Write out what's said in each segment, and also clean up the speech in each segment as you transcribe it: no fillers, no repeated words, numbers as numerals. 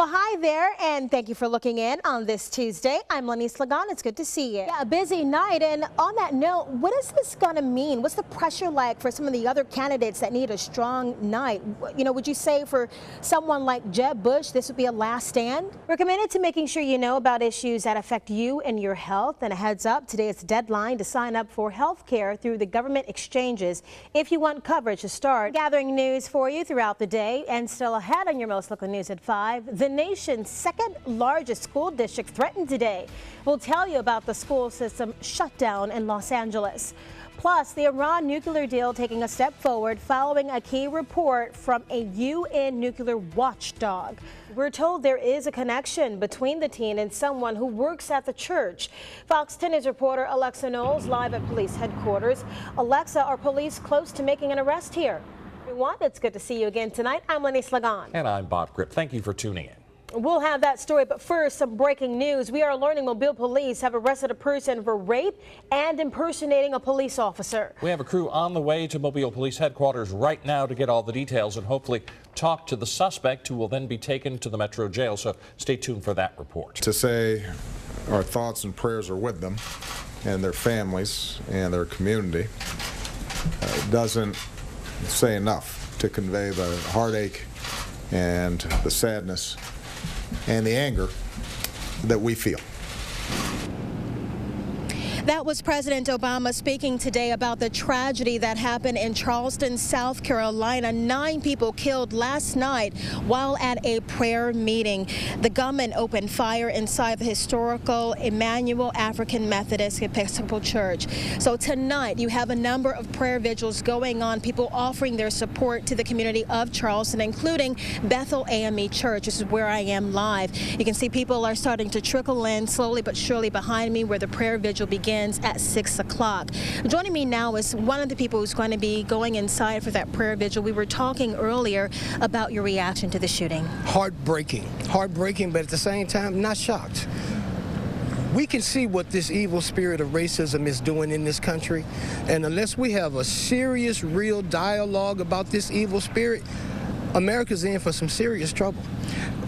Well, hi there, and thank you for looking in on this Tuesday. I'm Lenise Ligon. It's good to see you. Yeah, a busy night, and on that note, what is this going to mean? What's the pressure like for some of the other candidates that need a strong night? You know, would you say for someone like Jeb Bush, this would be a last stand? We're committed to making sure you know about issues that affect you and your health. And a heads up, today is the deadline to sign up for health care through the government exchanges if you want coverage to start. Gathering news for you throughout the day, and still ahead on your most local news at 5. The nation's second largest school district threatened today. We'll tell you about the school system shutdown in Los Angeles. Plus, the Iran nuclear deal taking a step forward following a key report from a UN nuclear watchdog. We're told there is a connection between the teen and someone who works at the church. Fox 10 News reporter Alexa Knowles live at police headquarters. Alexa, are police close to making an arrest here? Everyone, it's good to see you again tonight. I'm Lenise Ligon. And I'm Bob Grip. Thank you for tuning in. We'll have that story, but first, some breaking news. We are learning Mobile police have arrested a person for rape and impersonating a police officer. We have a crew on the way to Mobile Police Headquarters right now to get all the details and hopefully talk to the suspect, who will then be taken to the Metro Jail. So stay tuned for that report. To say our thoughts and prayers are with them and their families and their community doesn't say enough to convey the heartache and the sadness and the anger that we feel. That was President Obama speaking today about the tragedy that happened in Charleston, South Carolina. 9 people killed last night while at a prayer meeting. The gunman opened fire inside the historical Emmanuel African Methodist Episcopal Church. So tonight you have a number of prayer vigils going on, people offering their support to the community of Charleston, including Bethel AME Church. This is where I am live. You can see people are starting to trickle in slowly but surely behind me, where the prayer vigil begins at 6 o'clock. Joining me now is one of the people who's going to be going inside for that prayer vigil. We were talking earlier about your reaction to the shooting. Heartbreaking, but at the same time, not shocked. We can see what this evil spirit of racism is doing in this country, and unless we have a serious, real dialogue about this evil spirit, America's in for some serious trouble.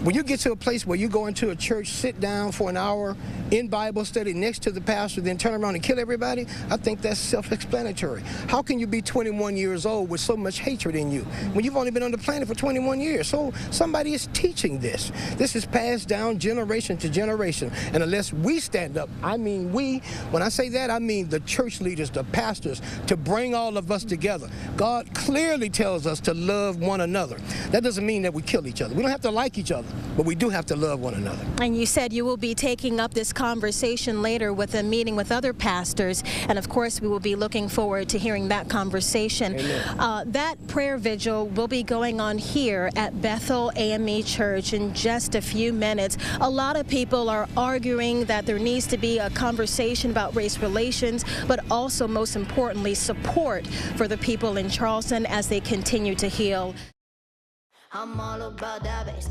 When you get to a place where you go into a church, sit down for an hour in Bible study next to the pastor, then turn around and kill everybody, I think that's self-explanatory. How can you be 21 years old with so much hatred in you when you've only been on the planet for 21 years? So somebody is teaching this. This is passed down generation to generation. And unless we stand up, I mean we, when I say that, I mean the church leaders, the pastors, to bring all of us together. God clearly tells us to love one another. That doesn't mean that we kill each other. We don't have to like each other, but we do have to love one another. And you said you will be taking up this conversation later with a meeting with other pastors, and of course we will be looking forward to hearing that conversation. That prayer vigil will be going on here at Bethel AME Church in just a few minutes. A lot of people are arguing that there needs to be a conversation about race relations, but also, most importantly, support for the people in Charleston as they continue to heal. I'm all about that bass,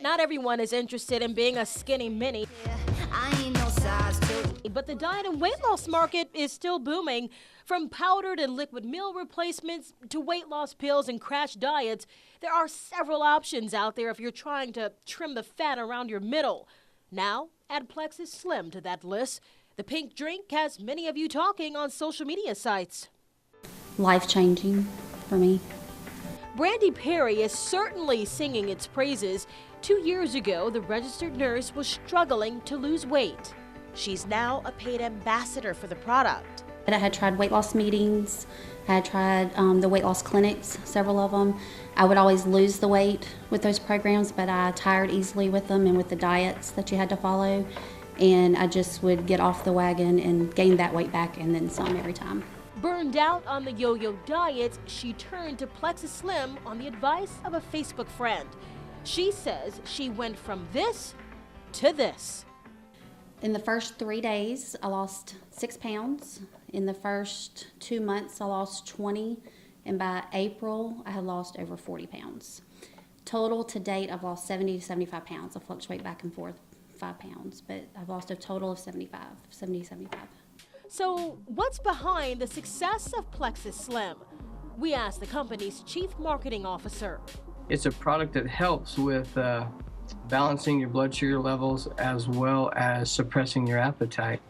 Not everyone is interested in being a skinny mini. Yeah, I ain't no size 2. But the diet and weight loss market is still booming. From powdered and liquid meal replacements to weight loss pills and crash diets, there are several options out there if you're trying to trim the fat around your middle. Now, add Plexus Slim to that list. The pink drink has many of you talking on social media sites. Life-changing for me. Brandy Perry is certainly singing its praises. 2 years ago, the registered nurse was struggling to lose weight. She's now a paid ambassador for the product. I had tried weight loss meetings. I had tried the weight loss clinics, several of them. I would always lose the weight with those programs, but I tired easily with them and with the diets that you had to follow. And I just would get off the wagon and gain that weight back and then some every time. Burned out on the yo-yo diet, she turned to Plexus Slim on the advice of a Facebook friend. She says she went from this to this. In the first 3 days, I lost 6 pounds. In the first 2 months, I lost 20. And by April, I had lost over 40 pounds. Total to date, I've lost 70 to 75 pounds. I fluctuate back and forth 5 pounds, but I've lost a total of 70 to 75. So what's behind the success of Plexus Slim? We asked the company's chief marketing officer. It's a product that helps with balancing your blood sugar levels as well as suppressing your appetite.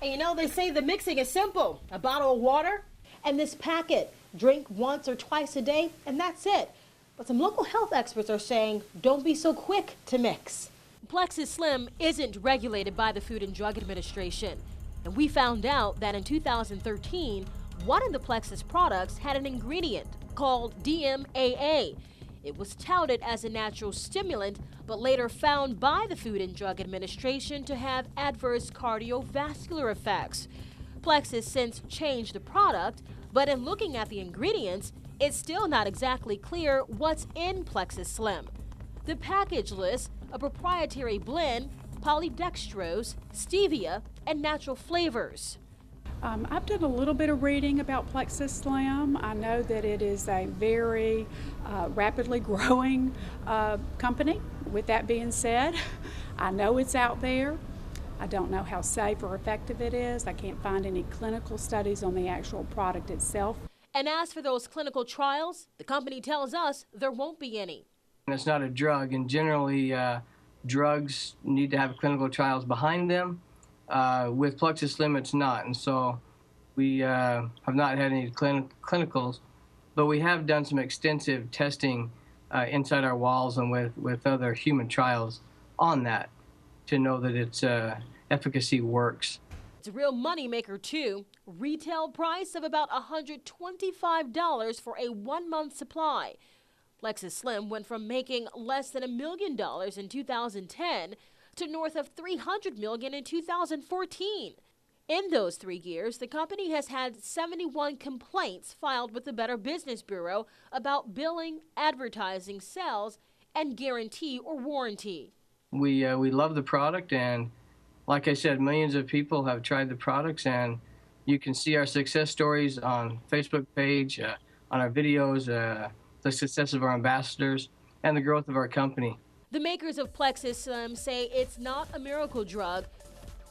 And you know, they say the mixing is simple. A bottle of water and this packet. Drink once or twice a day, and that's it. But some local health experts are saying, don't be so quick to mix. Plexus Slim isn't regulated by the Food and Drug Administration. And we found out that in 2013, one of the Plexus products had an ingredient called DMAA. It was touted as a natural stimulant, but later found by the Food and Drug Administration to have adverse cardiovascular effects. Plexus since changed the product, but in looking at the ingredients, it's still not exactly clear what's in Plexus Slim. The package lists a proprietary blend, polydextrose, stevia, and natural flavors. I've done a little bit of reading about Plexus Slim. I know that it is a very rapidly growing company. With that being said, I know it's out there. I don't know how safe or effective it is. I can't find any clinical studies on the actual product itself. And as for those clinical trials, the company tells us there won't be any. It's not a drug, and generally drugs need to have clinical trials behind them. With Plexus Slim, it's not, and so we have not had any clinicals, but we have done some extensive testing inside our walls and with other human trials on that to know that its efficacy works. It's a real moneymaker too. Retail price of about $125 for a 1-month supply. Plexus Slim went from making less than $1 million in 2010 to north of $300 million in 2014. In those 3 years, the company has had 71 complaints filed with the Better Business Bureau about billing, advertising, sales, and guarantee or warranty. We love the product, and like I said, millions of people have tried the products, and you can see our success stories on Facebook page, on our videos, the success of our ambassadors, and the growth of our company. The makers of Plexus Slim say it's not a miracle drug.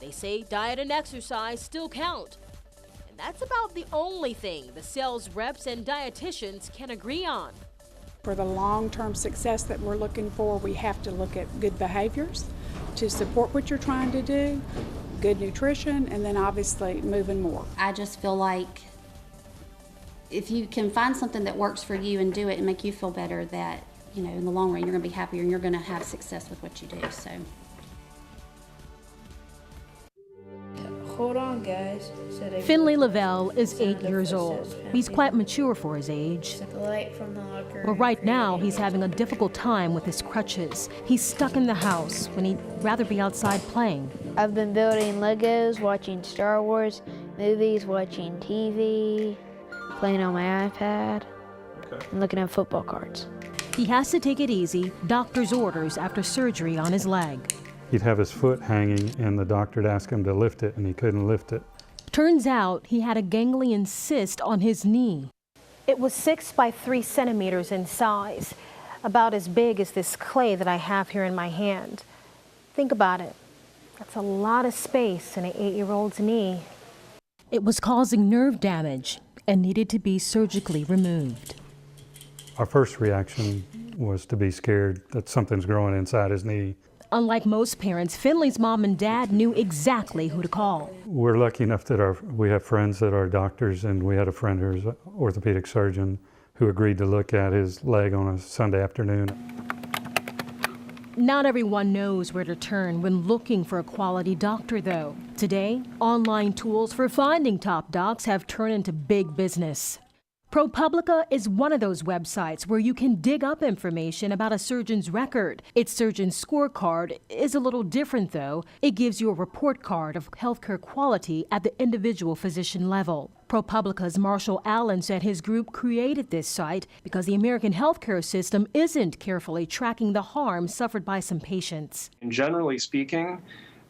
They say diet and exercise still count. And that's about the only thing the sales reps and dietitians can agree on. For the long-term success that we're looking for, we have to look at good behaviors to support what you're trying to do, good nutrition, and then obviously moving more. I just feel like if you can find something that works for you and do it and make you feel better, that, you know, in the long run, you're going to be happier and you're going to have success with what you do. So. Hold on, guys. Finley Lavelle is 8 years old. He's quite mature for his age. But right now, he's having a difficult time with his crutches. He's stuck in the house when he'd rather be outside playing. I've been building Legos, watching Star Wars movies, watching TV, playing on my iPad, and looking at football cards. He has to take it easy, doctor's orders after surgery on his leg. He'd have his foot hanging, and the doctor'd ask him to lift it, and he couldn't lift it. Turns out he had a ganglion cyst on his knee. It was 6 by 3 centimeters in size, about as big as this clay that I have here in my hand. Think about it. That's a lot of space in an 8-year-old's knee. It was causing nerve damage and needed to be surgically removed. Our first reaction was to be scared that something's growing inside his knee. Unlike most parents, Finley's mom and dad knew exactly who to call. We're lucky enough that we have friends that are doctors, and we had a friend who's an orthopedic surgeon who agreed to look at his leg on a Sunday afternoon. Not everyone knows where to turn when looking for a quality doctor, though. Today, online tools for finding top docs have turned into big business. ProPublica is one of those websites where you can dig up information about a surgeon's record. Its surgeon scorecard is a little different, though. It gives you a report card of healthcare quality at the individual physician level. ProPublica's Marshall Allen said his group created this site because the American healthcare system isn't carefully tracking the harm suffered by some patients. And generally speaking,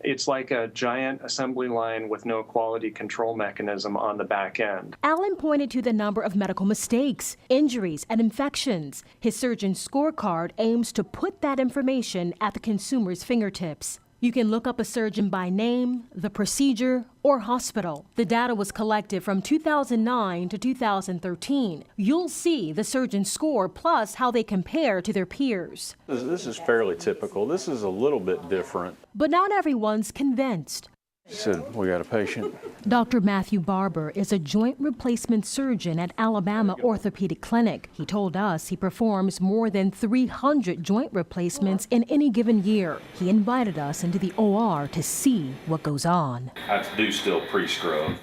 it's like a giant assembly line with no quality control mechanism on the back end. Allen pointed to the number of medical mistakes, injuries, and infections. His surgeon scorecard aims to put that information at the consumer's fingertips. You can look up a surgeon by name, the procedure, or hospital. The data was collected from 2009 to 2013. You'll see the surgeon's score plus how they compare to their peers. This is fairly typical. This is a little bit different. But not everyone's convinced. She said, we got a patient. Dr. Matthew Barber is a joint replacement surgeon at Alabama Orthopedic Clinic. He told us he performs more than 300 joint replacements in any given year. He invited us into the OR to see what goes on. I do still pre-scrub.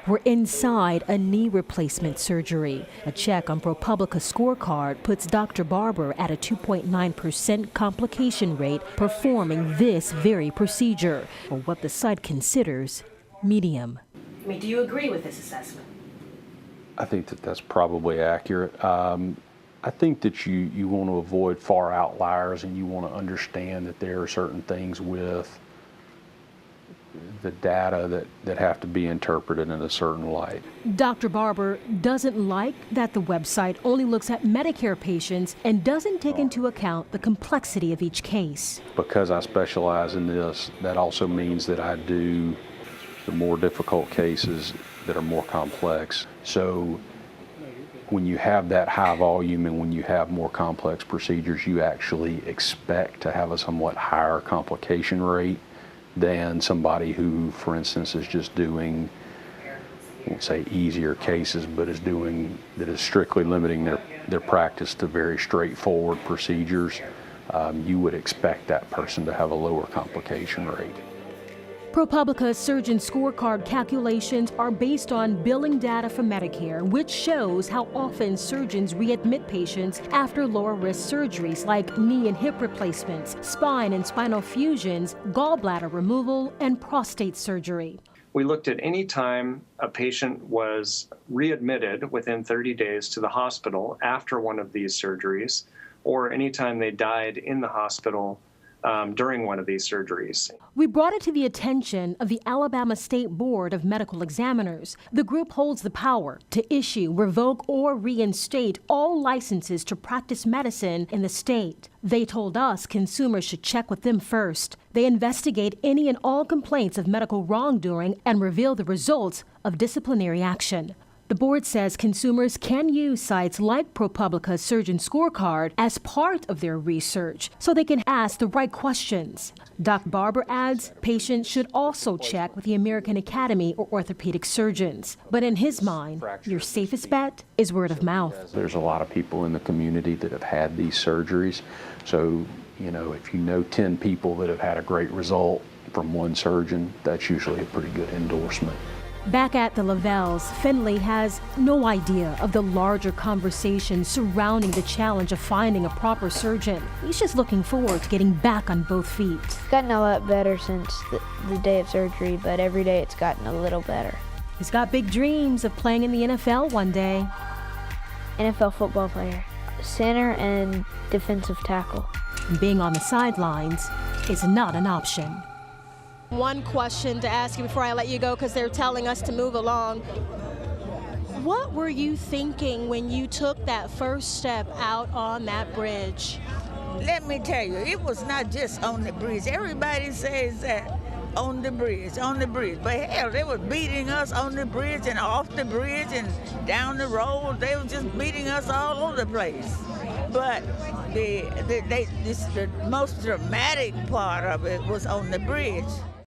We're inside a knee replacement surgery. A check on ProPublica's scorecard puts Dr. Barber at a 2.9% complication rate performing this very procedure, or what the site considers medium. I mean, do you agree with this assessment? I think that that's probably accurate. I think that you want to avoid far outliers, and you want to understand that there are certain things with the data that have to be interpreted in a certain light. Dr. Barber doesn't like that the website only looks at Medicare patients and doesn't take into account the complexity of each case. Because I specialize in this, that also means that I do the more difficult cases that are more complex. So when you have that high volume and when you have more complex procedures, you actually expect to have a somewhat higher complication rate than somebody who, for instance, is just doing, I won't say easier cases, but that is strictly limiting their practice to very straightforward procedures. You would expect that person to have a lower complication rate. ProPublica's surgeon scorecard calculations are based on billing data from Medicare, which shows how often surgeons readmit patients after lower-risk surgeries like knee and hip replacements, spine and spinal fusions, gallbladder removal, and prostate surgery. We looked at any time a patient was readmitted within 30 days to the hospital after one of these surgeries, or any time they died in the hospital during one of these surgeries. We brought it to the attention of the Alabama State Board of Medical Examiners. The group holds the power to issue, revoke, or reinstate all licenses to practice medicine in the state. They told us consumers should check with them first. They investigate any and all complaints of medical wrongdoing and reveal the results of disciplinary action. The board says consumers can use sites like ProPublica's Surgeon Scorecard as part of their research so they can ask the right questions. Dr. Barber adds patients should also check with the American Academy or orthopedic surgeons. But in his mind, your safest bet is word of mouth. There's a lot of people in the community that have had these surgeries. So, if you know 10 people that have had a great result from one surgeon, that's usually a pretty good endorsement. Back at the Lavells, Finley has no idea of the larger conversation surrounding the challenge of finding a proper surgeon. He's just looking forward to getting back on both feet. It's gotten a lot better since the day of surgery, but every day it's gotten a little better. He's got big dreams of playing in the NFL one day. NFL football player, center and defensive tackle. Being on the sidelines is not an option. One question to ask you before I let you go, because they're telling us to move along. What were you thinking when you took that first step out on that bridge? Let me tell you, it was not just on the bridge. Everybody says that on the bridge. But hell, they were beating us on the bridge and off the bridge and down the road. They were just beating us all over the place. But the most dramatic part of it was on the bridge.